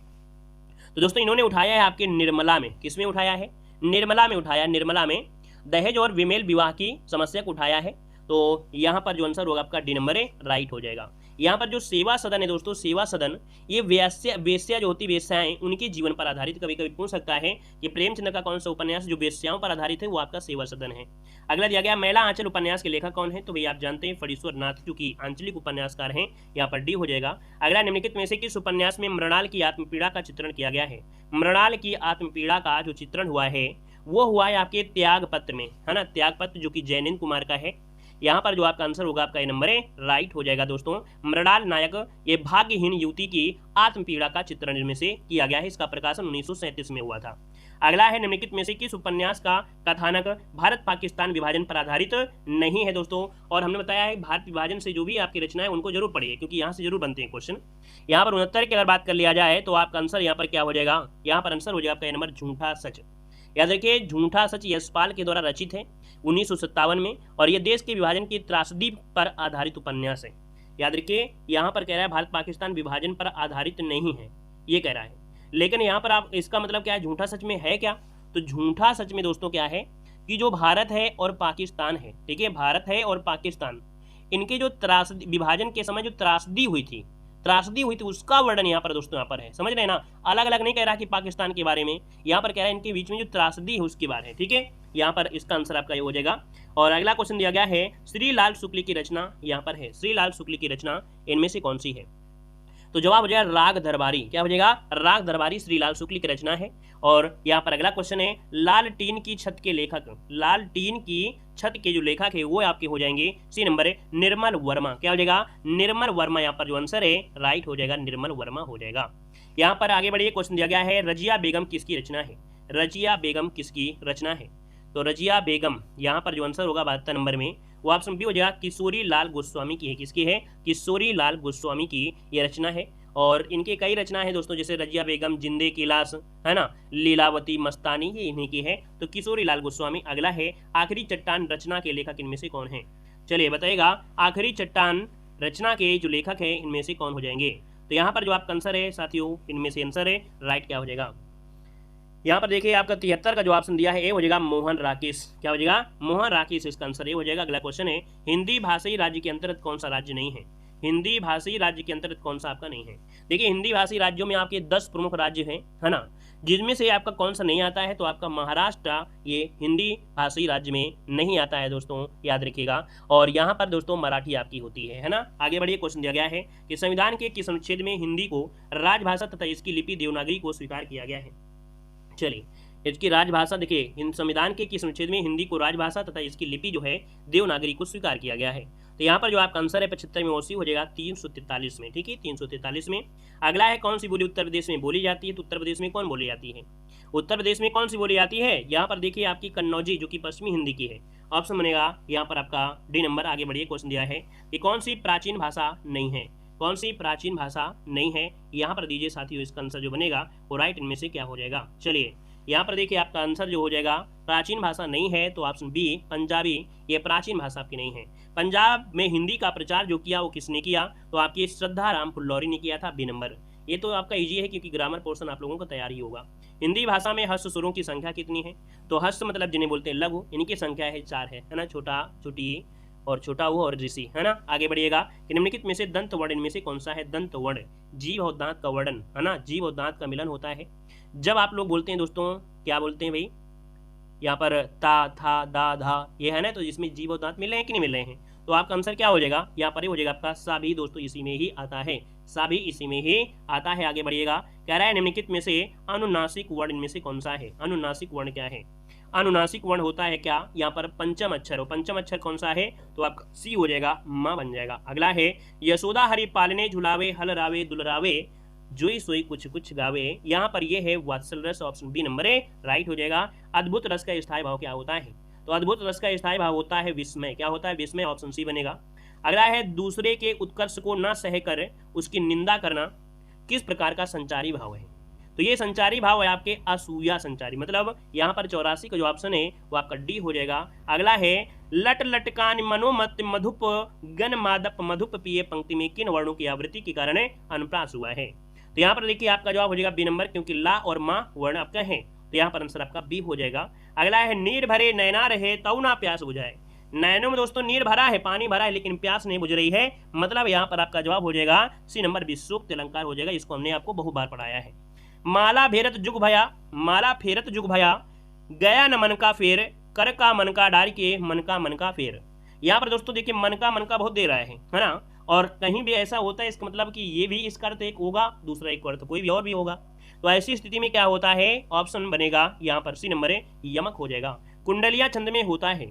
तो दोस्तों इन्होंने उठाया है आपके निर्मला में। किस में उठाया है, निर्मला में उठाया। निर्मला में दहेज और विमेल विवाह की समस्या को उठाया है, तो यहाँ पर जो आंसर होगा आपका डी नंबर है राइट हो जाएगा। यहाँ पर जो सेवा सदन है दोस्तों, सेवा सदन ये वेश्या जो होती वेश्याएं उनके जीवन पर आधारित, कभी कभी पूछ सकता है कि प्रेमचंद का कौन सा उपन्यास जो वेश्याओं पर आधारित है वो आपका सेवा सदन है। अगला दिया गया मैला आंचल उपन्यास के लेखक कौन है। तो भाई आप जानते हैं फणीश्वर नाथ जो कि आंचलिक उपन्यासकार हैं, यहाँ पर डी हो जाएगा। अगला निम्नलिखित में से किस उपन्यास में मृणाल की आत्मपीड़ा का चित्रण किया गया है। मृणाल की आत्मपीड़ा का जो चित्रण हुआ है वो हुआ है आपके त्याग पत्र में, है ना। त्याग पत्र जो कि जैनेन्द्र कुमार का है। यहाँ पर जो आपका आंसर होगा आपका ए नंबर है राइट हो जाएगा दोस्तों। मृणाल नायक ये भाग्यहीन युवती की आत्मपीड़ा का चित्रण इनमें से किया गया है। इसका प्रकाशन 1937 में हुआ था। अगला है निम्नलिखित में से किस उपन्यास का कथानक भारत पाकिस्तान विभाजन पर आधारित नहीं है दोस्तों। और हमने बताया है भारत विभाजन से जो भी आपकी रचना है उनको जरूर पढ़िए, क्योंकि यहाँ से जरूर बनते हैं क्वेश्चन। यहाँ पर 69 की अगर बात कर लिया जाए तो आपका आंसर यहाँ पर क्या हो जाएगा, यहाँ पर आंसर हो जाएगा आपका ए नंबर झूठा सच। याद रखिए झूठा सच यशपाल के द्वारा रचित है 1957 में, और यह देश के विभाजन की त्रासदी पर आधारित उपन्यास है। याद रखिए यहाँ पर कह रहा है भारत पाकिस्तान विभाजन पर आधारित नहीं है, ये कह रहा है, लेकिन यहाँ पर आप इसका मतलब क्या है, झूठा सच में है क्या। तो झूठा सच में दोस्तों क्या है कि जो भारत है और पाकिस्तान है, ठीक है, भारत है और पाकिस्तान, इनके जो त्रासदी विभाजन के समय जो त्रासदी हुई थी उसका वर्णन यहाँ पर दोस्तों यहाँ पर है। समझ रहे हैं ना, अलग अलग नहीं कह रहा कि पाकिस्तान के बारे में, यहाँ पर कह रहा है इनके बीच में जो त्रासदी है उसके बारे में, ठीक है। यहाँ पर इसका आंसर आपका ये हो जाएगा। और अगला क्वेश्चन दिया गया है श्री लाल शुक्ल की रचना, यहाँ पर है श्री लाल शुक्ल की रचना इनमें से कौन सी है। तो जवाब हो जाएगा राग दरबारी। क्या हो जाएगा, राग दरबारी श्री लाल शुक्ल की रचना है। और यहाँ पर अगला क्वेश्चन है लाल टीन की छत के लेखक, लाल टीन की छत के जो लेखक है वो आपके हो जाएंगे सी नंबर है निर्मल वर्मा। क्या हो जाएगा, निर्मल वर्मा। यहाँ पर जो आंसर है राइट हो जाएगा निर्मल वर्मा हो जाएगा। यहाँ पर आगे बढ़िए, क्वेश्चन दिया गया है रजिया बेगम किसकी रचना है। रजिया बेगम किसकी रचना है। तो रजिया बेगम यहाँ पर जो आंसर होगा 72 नंबर में वो ऑप्शन बी हो जाएगा किशोरी लाल गोस्वामी की है। किसकी है, किशोरी लाल गोस्वामी की ये रचना है। और इनके कई रचना है दोस्तों, जैसे रजिया बेगम, जिंदे की लाश, है ना, लीलावती, मस्तानी, ये इन्हीं की है। तो किशोरी लाल गोस्वामी। अगला है आखिरी चट्टान रचना के लेखक इनमें से कौन है। चलिए बताइएगा आखिरी चट्टान रचना के जो लेखक है इनमें से कौन हो जाएंगे। तो यहाँ पर जो आपका आंसर है साथियों इनमें से आंसर है राइट क्या हो जाएगा। यहाँ पर देखिए आपका 73 का जो ऑप्शन दिया है ए हो जाएगा मोहन राकेश। क्या हो जाएगा, मोहन राकेश इसका आंसर ए हो जाएगा। अगला क्वेश्चन है हिंदी भाषी राज्य के अंतर्गत कौन सा राज्य नहीं है। हिंदी भाषी राज्य के अंतर्गत कौन सा आपका नहीं है। देखिए हिंदी भाषी राज्यों में आपके 10 प्रमुख राज्य हैं, है ना, जिनमें से आपका कौन सा नहीं आता है। तो आपका महाराष्ट्र ये हिंदी भाषी राज्य में नहीं आता है दोस्तों, याद रखिएगा। और यहाँ पर दोस्तों मराठी आपकी होती है ना। आगे बढ़िए, क्वेश्चन दिया गया है कि संविधान के किस अनुच्छेद में हिंदी को राजभाषा तथा इसकी लिपि देवनागरी को स्वीकार किया गया है। चलिए इसकी राजभाषा देखिए, इन संविधान के किस अनुच्छेद में हिंदी को राजभाषा तथा इसकी लिपि जो है देवनागरी को स्वीकार किया गया है। तो यहाँ पर जो आपका आंसर है 75 में ओसी हो जाएगा 343 में। ठीक है, 343 में। अगला है कौन सी बोली उत्तर प्रदेश में बोली जाती है, तो उत्तर प्रदेश में कौन बोली जाती है, उत्तर प्रदेश में कौन सी बोली जाती है। यहाँ पर देखिए आपकी कन्नौजी जो कि पश्चिमी हिंदी की है। ऑप्शन बनेगा यहाँ पर आपका डी नंबर। आगे बढ़िए, क्वेश्चन दिया है कि कौन सी प्राचीन भाषा नहीं है, कौन सी प्राचीन भाषा नहीं है, यहाँ पर दीजिए साथियों इसका आंसर जो बनेगा वो राइट इनमें से क्या हो जाएगा। चलिए यहाँ पर देखिए आपका आंसर जो हो जाएगा प्राचीन भाषा नहीं है, तो ऑप्शन बी पंजाबी, ये प्राचीन भाषा आपकी नहीं है। पंजाब में हिंदी का प्रचार जो किया वो किसने किया, तो आपकी श्रद्धा राम फुल्लौरी ने किया था, बी नंबर। ये तो आपका इजी है क्योंकि ग्रामर पोर्शन आप लोगों का तैयार ही होगा। हिंदी भाषा में हस्त स्वरों की संख्या कितनी है, तो हस्त मतलब जिन्हें बोलते हैं लघु, इनकी संख्या है 4 है ना, छोटा, छोटी और छोटा वो और ऋषि, है ना। आगे बढ़िएगा कि निम्नलिखित में से दंत वर्ण इनमें से कौन सा है, दंत वर्ण, जीभ और दांत का वर्णन, है ना, जीभ और दांत का मिलन होता है जब आप लोग बोलते हैं दोस्तों, क्या बोलते हैं भाई, यहाँ पर ता, था, दा, धा, ये है ना, तो जिसमें जीभ और दांत मिल रहे हैं कि नहीं मिल रहे हैं, तो आपका आंसर क्या हो जाएगा, यहाँ पर ही हो जाएगा आपका सा भी दोस्तों इसी में ही आता है, सा भी इसी में ही आता है। आगे बढ़िएगा, कह रहा है निम्नलिखित में से अनुनासिक वर्ण इनमें से कौन सा है, अनुनासिक वर्ण क्या है, अनुनासिक वर्ण होता है क्या, यहाँ पर पंचम अक्षर हो, पंचम अक्षर कौन सा है, तो आपका सी हो जाएगा, माँ बन जाएगा। अगला है यशोदा हरि पालने झुलावे हल रावे दुलरावे जोई सोई कुछ कुछ गावे, यहाँ पर ये है वात्सल रस, ऑप्शन बी नंबर है राइट हो जाएगा। अद्भुत रस का स्थायी भाव क्या होता है, तो अद्भुत रस का स्थायी भाव होता है विस्मय, क्या होता है विस्मय, ऑप्शन सी बनेगा। अगला है दूसरे के उत्कर्ष को न सहकर उसकी निंदा करना किस प्रकार का संचारी भाव है, तो ये संचारी भाव है आपके असूया संचारी, मतलब यहाँ पर 84 का जो ऑप्शन है वो आपका डी हो जाएगा। अगला है लट लटकान मनोमत मधुप गन मादप मधुप पिए पंक्ति में किन वर्णों की आवृत्ति के कारण अनुप्रास हुआ है, तो यहाँ पर देखिए आपका जवाब हो जाएगा बी नंबर, क्योंकि ला और माँ वर्ण आपका है, तो यहाँ पर आंसर आपका बी हो जाएगा। अगला है नीर भरे नैना रहे तौ ना प्यास बुझाए, नैनों में दोस्तों नीर भरा है, पानी भरा है, लेकिन प्यास नहीं बुझ रही है, मतलब यहाँ पर आपका जवाब हो जाएगा सी नंबर, विश्वोक्त अलंकार हो जाएगा, इसको हमने आपको बहु बार पढ़ाया है। माला फेरत जुग भया, माला फेरत जुग भया गया न मन का फेर कर का मन का डार के मन का फेर, यहाँ पर दोस्तों देखिए मन का बहुत दे रहा है ना, और कहीं भी ऐसा होता है इसका मतलब कि ये भी इसका अर्थ एक होगा, दूसरा एक अर्थ कोई भी और भी होगा, तो ऐसी स्थिति में क्या होता है, ऑप्शन बनेगा यहाँ पर सी नंबर है, यमक हो जाएगा। कुंडलिया छंद में होता है,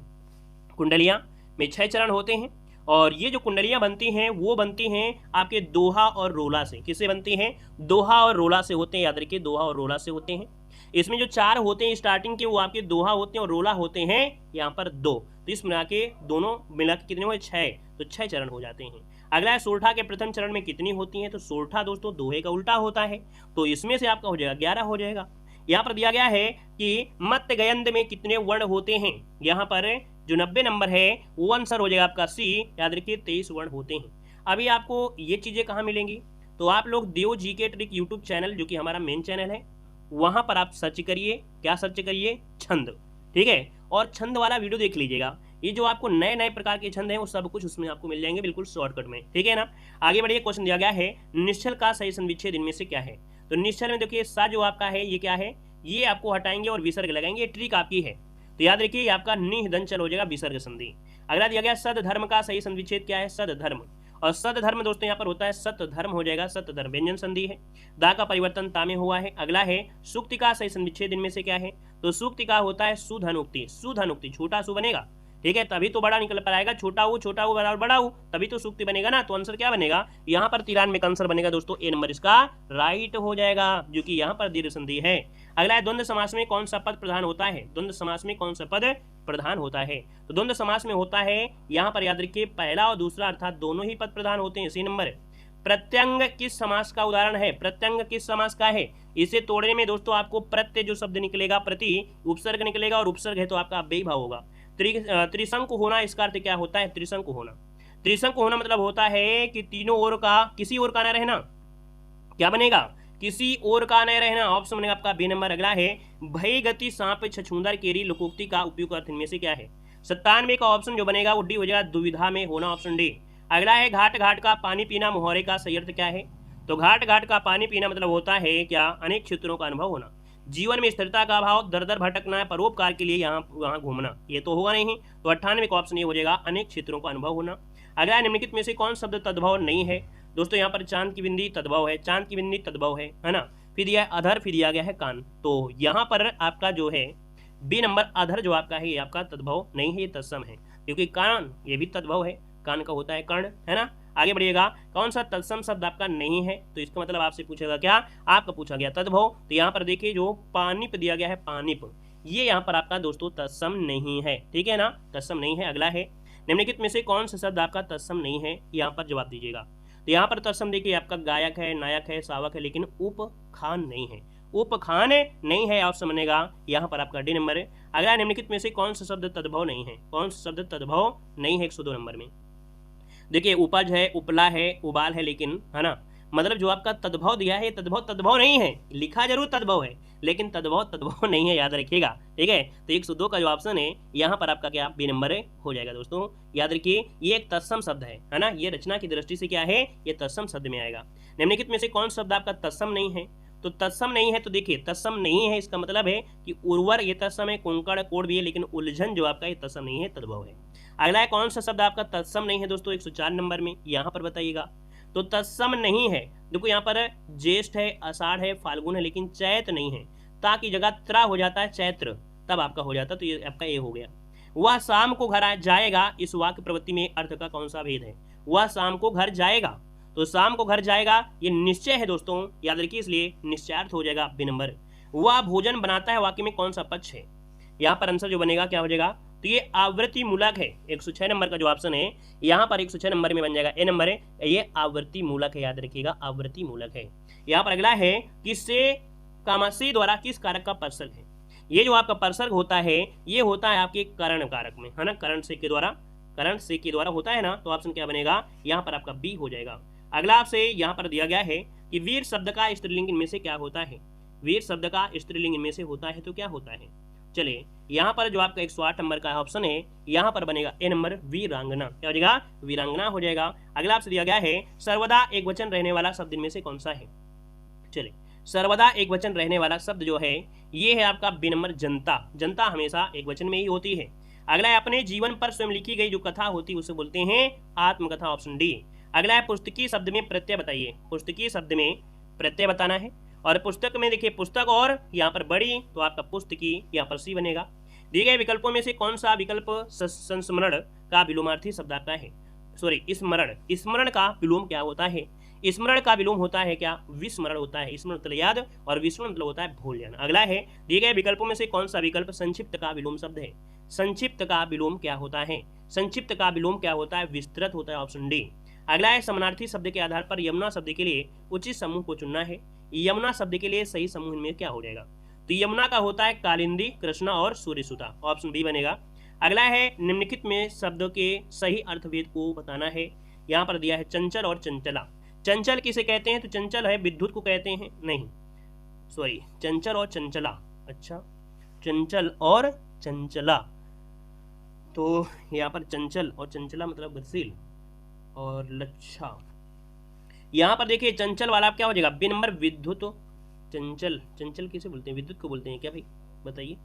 कुंडलिया में 6 चरण होते हैं, और ये जो कुंडलियां बनती हैं वो बनती हैं आपके दोहा और रोला से, किससे बनती हैं, दोहा और रोला से होते हैं, याद रखिए दोहा और रोला से होते हैं। इसमें जो 4 होते हैं स्टार्टिंग के वो आपके दोहा होते हैं और रोला होते हैं यहाँ पर 2, तो इस मिला के दोनों मिला के कितने हुए 6, तो 6 चरण हो जाते हैं। अगला है सोरठा के प्रथम चरण में कितनी होती हैं, तो सोरठा दोस्तों दोहे का उल्टा होता है, तो इसमें से आपका हो जाएगा 11 हो जाएगा। यहाँ पर दिया गया है कि मत गयंद में कितने वर्ण होते हैं, यहाँ पर जो 90 नंबर है वो आंसर हो जाएगा आपका सी, याद रखिए 23 वर्ण होते हैं। अभी आपको ये चीजें कहाँ मिलेंगी, तो आप लोग देव जी के ट्रिक यूट्यूब चैनल जो कि हमारा मेन चैनल है वहां पर आप सर्च करिए, क्या सर्च करिए, छंद, ठीक है, और छंद वाला वीडियो देख लीजिएगा, ये जो आपको नए नए प्रकार के छंद हैं वो सब कुछ उसमें आपको मिल जाएंगे बिल्कुल शॉर्टकट में, ठीक है ना। आगे बढ़िए, क्वेश्चन दिया गया है निश्चल का सही संविच्छेद इनमें से क्या है, तो निश्चल में देखिए सा जो आपका है ये क्या है, ये आपको हटाएंगे और विसर्ग लगाएंगे, ये ट्रिक आपकी है, तो याद रखिए आपका निधन चल हो जाएगा विसर्ग संधि। अगला दिया गया सद धर्म का सही संविच्छेद क्या है, सद धर्म, और सद धर्म दोस्तों यहाँ पर होता है सत धर्म हो जाएगा, सत धर्म व्यंजन संधि है, दा का परिवर्तन ता में हुआ है। अगला है सूक्ति का सही संविच्छेद इनमें से क्या है, तो सूक्ति का होता है सुधनुक्ति, सुधनुक्ति छोटा सु बनेगा, ठीक है, तभी तो बड़ा निकल पाएगा, छोटा वो बराबर बड़ा हो तभी तो सूक्ति बनेगा ना, तो आंसर क्या बनेगा, यहाँ पर 93 का आंसर बनेगा दोस्तों, ए नंबर इसका राइट हो जाएगा, जो कि यहाँ पर दीर्घ संधि है। अगला है द्वंद्व समास में कौन सा पद प्रधान होता है, द्वंद्व समास में कौन सा पद प्रधान होता है, तो द्वंद्व समास में होता है यहाँ पर याद रखिए पहला और दूसरा अर्थात दोनों ही पद प्रधान होते हैं। सी नंबर प्रत्यंग किस समास का उदाहरण है, प्रत्यंग किस समास का है, इसे तोड़ने में दोस्तों आपको प्रत्यय जो शब्द निकलेगा प्रति उपसर्ग निकलेगा, और उपसर्ग है तो आपका अव्ययी भाव होगा। त्रिशंकु होना इसका अर्थ क्या होता है, त्रिशंकु होना, त्रिशंकु होना मतलब होता है कि तीनों ओर का किसी ओर का न रहना, क्या बनेगा, किसी ओर का न रहना, ऑप्शन बनेगा आपका बी नंबर। अगला है भय गति सांप छछूंदर केरी लोकोक्ति का उपयुक्त अर्थ इनमें से क्या है, 97 का ऑप्शन जो बनेगा वो डी हो जाएगा, दुविधा में होना, ऑप्शन डी। अगला है घाट घाट का पानी पीना मुहावरे का सही अर्थ क्या है, तो घाट घाट का पानी पीना मतलब होता है क्या, अनेक क्षेत्रों का अनुभव होना, जीवन में स्थिरता का अभाव, दर दर भटकना, परोपकार के लिए यहाँ वहाँ घूमना, ये तो होगा नहीं, तो 98 का ऑप्शन ये हो जाएगा, अनेक क्षेत्रों का अनुभव होना। अगला निम्नलिखित में से कौन शब्द तद्भव नहीं है, दोस्तों यहाँ पर चांद की बिंदी तद्भव है, चांद की बिंदी तद्भव है ना, फिर दिया अधर, फिर दिया गया है कान, तो यहाँ पर आपका जो है बी नंबर अधर जो आपका है ये आपका तद्भव नहीं है, ये तत्सम है, क्योंकि कान ये भी तद्भव है, कान का होता है कर्ण, है ना। आगे बढ़िएगा, कौन सा तत्सम शब्द आपका नहीं है, तो इसका मतलब आपसे पूछेगा क्या, आपका पूछा गया तद्भव। तो यहाँ पर देखिए जो पानिप दिया गया है, पानिप, ये यहाँ पर आपका दोस्तों तत्सम नहीं है, ठीक है ना, तत्सम नहीं है। अगला है, निम्नलिखित में से कौन सा शब्द आपका तत्सम नहीं है, यहाँ पर जवाब दीजिएगा। तो यहाँ पर तत्सम देखिए आपका गायक है, नायक है, शावक है, लेकिन उपखान नहीं है, उपखान नहीं है, ऑप्शन बनेगा यहाँ पर आपका डी नंबर है। अगला, निम्नलिखित में से कौन सा शब्द तद्भव नहीं है, कौन सा शब्द तद्भव नहीं है 102 नंबर में। देखिए उपज है, उपला है, उबाल है, लेकिन है ना, मतलब जो आपका तद्भव दिया है तद्भव नहीं है, लिखा जरूर तद्भव है लेकिन तद्भव नहीं है, याद रखिएगा, ठीक है। तो 102 का जो ऑप्शन है यहाँ पर आपका क्या बी नंबर हो जाएगा। दोस्तों याद रखिए ये एक तत्सम शब्द है ना, ये रचना की दृष्टि से क्या है, ये तत्सम शब्द में आएगा। निम्नलिखित में से कौन शब्द आपका तत्सम नहीं है, तो तत्सम नहीं है, तो देखिए तत्सम नहीं है इसका मतलब है कि उर्वर ये तत्सम है, कुंकड़ कोड भी है, लेकिन उलझन जो आपका ये तत्सम नहीं है, तद्भव है। अगला है, कौन सा शब्द आपका तत्सम नहीं है दोस्तों 104 नंबर में, यहाँ पर बताइएगा। तो तत्सम नहीं है, देखो यहाँ पर ज्येष्ठ है, आषाढ़ है, फाल्गुन है, लेकिन चैत नहीं है, ता की जगह त्रा हो जाता है, चैत्र, तब आपका हो जाता, तो ये आपका ए हो गया। वह शाम को घर जाएगा, इस वाक्य प्रवृत्ति में अर्थ का कौन सा भेद है, वह शाम को घर जाएगा, तो शाम को घर जाएगा ये निश्चय है दोस्तों, याद रखिए, इसलिए निश्चयार्थ हो जाएगा बी नंबर। वह भोजन बनाता है, वाक्य में कौन सा पक्ष है, यहाँ पर आंसर जो बनेगा क्या हो जाएगा, तो ये आवृत्ति मूलक है। 106 नंबर का जो ऑप्शन है यहाँ पर 106 नंबर में बन जाएगा, ए नंबर है, ये आवृत्ति मूलक है, याद रखिएगा आवृत्ति मूलक है। यहाँ पर अगला है, किससे कामाशी द्वारा किस कारक का परसर्ग है, ये जो आपका परसर्ग होता है ये होता है आपके करण कारक में, है ना, करण से के द्वारा होता है ना, तो ऑप्शन क्या बनेगा, यहाँ पर आपका बी हो जाएगा। अगला आपसे यहाँ पर दिया गया है कि वीर शब्द का स्त्रीलिंग इनमें से क्या होता है, वीर शब्द का स्त्रीलिंग इनमें से होता है, तो क्या होता है। चलिए यहाँ पर जो आपका 108 नंबर का ऑप्शन है यहाँ पर बनेगा ए नंबर, वीरांगना, क्या हो जाएगा, वीरांगना हो जाएगा। अगला आपसे दिया गया है, सर्वदा एक वचन रहने वाला शब्द इनमें से कौन सा है। चलिए सर्वदा एक वचन रहने वाला शब्द जो है ये है आपका बी नंबर, जनता, जनता हमेशा एक वचन में ही होती है। अगला है, अपने जीवन पर स्वयं लिखी गई जो कथा होती है उसे बोलते हैं आत्मकथा, ऑप्शन डी। अगला है, पुस्तकीय शब्द में प्रत्यय बताइए, पुस्तकीय शब्द में प्रत्यय बताना है, और पुस्तक में देखिए पुस्तक और यहाँ पर बड़ी, तो आपका पुस्तकी यहाँ पर सी बनेगा। दिए गए विकल्पों में से कौन सा विकल्प संस्मरण का विलोमार्थी शब्द आता है, सॉरी स्मरण, स्मरण का विलोम क्या होता है, स्मरण का विलोम होता है क्या, विस्मरण होता है, स्मरण मतलब याद और विस्मरण मतलब होता है भूल जाना। अगला है, दिए गए विकल्पों में से कौन सा विकल्प संक्षिप्त का विलोम शब्द है, संक्षिप्त का विलोम क्या होता है, संक्षिप्त का विलोम क्या होता है, विस्तृत होता है, ऑप्शन डी। अगला है, समानार्थी शब्द के आधार पर यमुना शब्द के लिए उचित समूह को चुनना है, यमुना शब्द के लिए सही समूह में क्या हो जाएगा, तो यमुना का होता है कालिंदी, कृष्णा और सूर्यसुता, ऑप्शन बी बनेगा। अगला है, निम्नलिखित में शब्द के सही अर्थभेद को बताना है, यहाँ पर दिया है चंचल और चंचला। चंचल किसे कहते हैं, तो चंचल है विद्युत को कहते हैं, नहीं सॉरी चंचल और चंचला, अच्छा चंचल और चंचला, तो यहाँ पर चंचल और चंचला मतलब गतिशील और लच्छा। यहाँ पर देखिए चंचल वाला क्या हो जाएगा, बी नंबर, विद्युत। चंचल, चंचल किसे बोलते हैं, विद्युत को बोलते हैं क्या भाई, बताइए।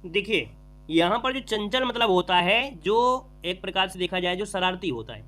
देखिए यहाँ पर जो चंचल मतलब होता है जो एक प्रकार से देखा जाए जो शरारती होता है,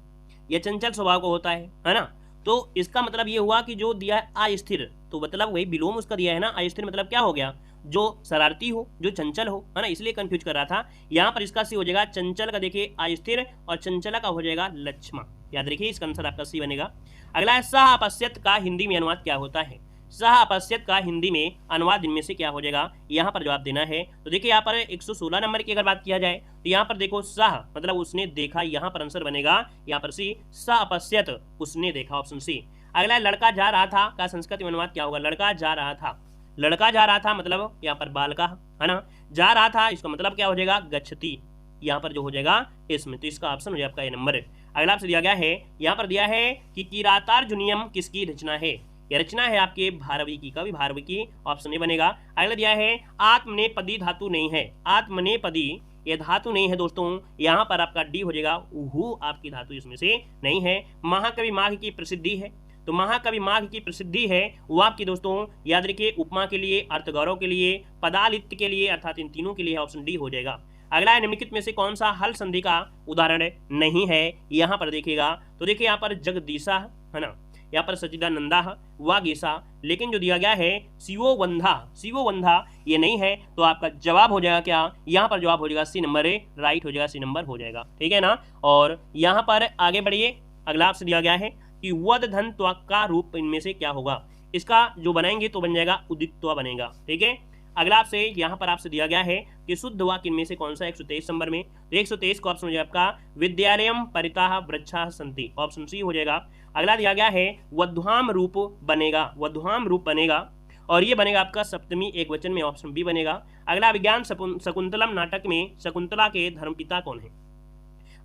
यह चंचल स्वभाव का होता है ना, तो इसका मतलब ये हुआ कि जो दिया है अस्थिर, तो मतलब वही विलोम उसका दिया है ना, अस्थिर मतलब क्या हो गया, जो शरारती हो, जो चंचल हो, है ना, इसलिए कंफ्यूज कर रहा था। यहाँ पर इसका सी हो जाएगा, चंचल का देखिए अस्थिर और चंचला का हो जाएगा लक्ष्मा, याद रखिए इसका आंसर आपका सी बनेगा। अगला है, सह अपश्यत का हिंदी में अनुवाद क्या होता है, सह अपश्यत का हिंदी में अनुवाद इनमें से क्या हो जाएगा, यहाँ पर जवाब देना है। तो देखिए यहाँ पर 116 नंबर की अगर बात किया जाए तो यहाँ पर देखो सह मतलब उसने देखा, यहाँ पर आंसर बनेगा यहाँ पर सी, सह अपश्यत उसने देखा, ऑप्शन सी। अगला, लड़का जा रहा था का संस्कृत में अनुवाद क्या होगा, लड़का जा रहा था, लड़का जा रहा था मतलब यहाँ पर बालका, है ना, जा रहा था इसका मतलब क्या हो जाएगा, गच्छति, यहाँ पर जो हो जाएगा इसमें, तो इसका ऑप्शन हो जाएगा आपका ये नंबर। अगला आपसे दिया गया है, यहाँ पर दिया है कि किरातार्जुनीयम किसकी रचना है, यह रचना है आपके भारवी की, कवि भारवी की, ऑप्शन ए बनेगा। अगला दिया है, आत्मनेपदी धातु नहीं है, आत्मनेपदी ये धातु नहीं है दोस्तों, यहाँ पर आपका डी हो जाएगा, उहू आपकी धातु इसमें से नहीं है। महाकवि माघ की प्रसिद्धि है, तो महाकवि माघ की प्रसिद्धि है वो आपकी दोस्तों याद रखिए उपमा के लिए, अर्थगौरव के लिए, पदालित्य के लिए, अर्थात इन तीनों के लिए, ऑप्शन डी हो जाएगा। अगला है, निम्नलिखित में से कौन सा हल संधि का उदाहरण नहीं है, यहाँ पर देखिएगा, तो देखिए यहाँ पर जगदीशा है ना, यहाँ पर सच्चिदानंदा वागीसा, लेकिन जो दिया गया है शिवोवंधा ये नहीं है, तो आपका जवाब हो जाएगा क्या, यहाँ पर जवाब हो जाएगा सी नंबर, राइट हो जाएगा, सी नंबर हो जाएगा, ठीक है ना। और यहाँ पर आगे बढ़िए, अगला आपसे दिया गया है कि वध धन त्वक का रूप इनमें से क्या होगा, इसका जो बनाएंगे तो बन जाएगा उदित्वा बनेगा, ठीक है। अगला आपसे यहाँ पर आपसे दिया गया है कि शुद्ध वाक्य इनमें से कौन सा 123 नंबर में, तो 123 का ऑप्शन हो जाएगा आपका विद्यालयम परिताः वृक्षाः सन्ति, ऑप्शन सी हो जाएगा। अगला दिया गया है वध्वाम रूप बनेगा और ये बनेगा आपका सप्तमी एक वचन में, ऑप्शन बी बनेगा। अगला विज्ञान शकुंतलम नाटक में शकुंतला के धर्मपिता कौन है,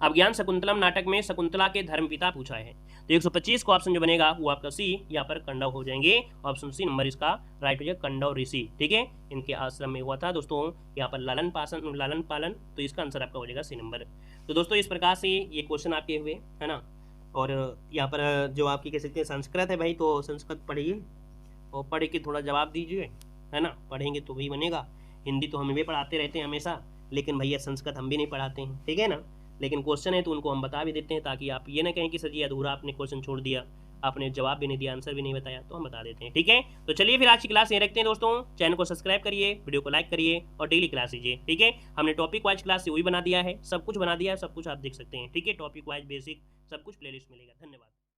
अब ज्ञान शकुंतलम नाटक में शकुंतला के धर्मपिता पूछा है, तो 125 का ऑप्शन जो बनेगा वो आपका सी, यहाँ पर कंडव हो जाएंगे, ऑप्शन सी नंबर इसका राइट हो जाएगा, कंडव ऋषि, ठीक है, इनके आश्रम में हुआ था दोस्तों यहाँ पर लालन पालन, तो इसका आंसर आपका हो जाएगा सी नंबर। तो दोस्तों इस प्रकार से ये क्वेश्चन आपके हुए है ना। और यहाँ पर जो आपकी कह सकते हैं संस्कृत है भाई, तो संस्कृत पढ़िए और पढ़ के थोड़ा जवाब दीजिए, है ना, पढ़ेंगे तो भी बनेगा। हिंदी तो हम भी पढ़ाते रहते हैं हमेशा, लेकिन भैया संस्कृत हम भी नहीं पढ़ाते हैं, ठीक है ना, लेकिन क्वेश्चन है तो उनको हम बता भी देते हैं, ताकि आप ये ना कहें कि सर जी अधूरा आपने क्वेश्चन छोड़ दिया, आपने जवाब भी नहीं दिया, आंसर भी नहीं बताया, तो हम बता देते हैं, ठीक है। तो चलिए फिर आज की क्लास ये रखते हैं दोस्तों, चैनल को सब्सक्राइब करिए, वीडियो को लाइक करिए और डेली क्लास लीजिए, ठीक है। हमने टॉपिक वाइज क्लास वही बना दिया है, सब कुछ बना दिया है, सब कुछ आप देख सकते हैं, ठीक है, टॉपिक वाइज बेसिक सब कुछ प्लेलिस्ट मिलेगा। धन्यवाद।